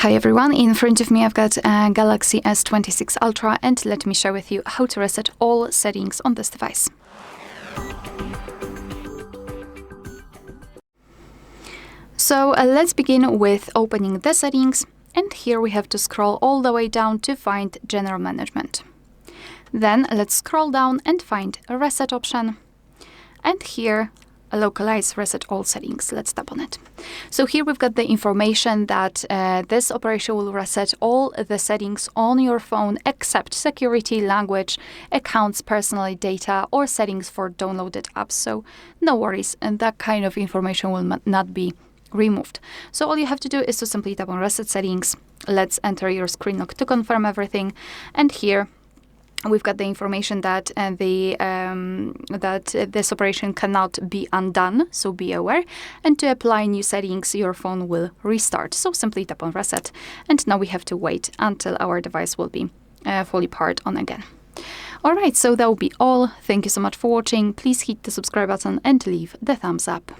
Hi everyone, in front of me I've got a Galaxy S26 Ultra, and let me share with you how to reset all settings on this device. So let's begin with opening the settings, and here we have to scroll all the way down to find General Management. Then let's scroll down and find a Reset option, and here localize reset all settings. Let's tap on it. So here we've got the information that this operation will reset all the settings on your phone except security, language, accounts, personal data, or settings for downloaded apps. So no worries, and that kind of information will not be removed. So all you have to do is to simply tap on reset settings. Let's enter your screen lock to confirm everything, and here we've got the information that this operation cannot be undone, so be aware. And to apply new settings, your phone will restart. So simply tap on reset, and now we have to wait until our device will be fully powered on again. All right, so that will be all. Thank you so much for watching. Please hit the subscribe button and leave the thumbs up.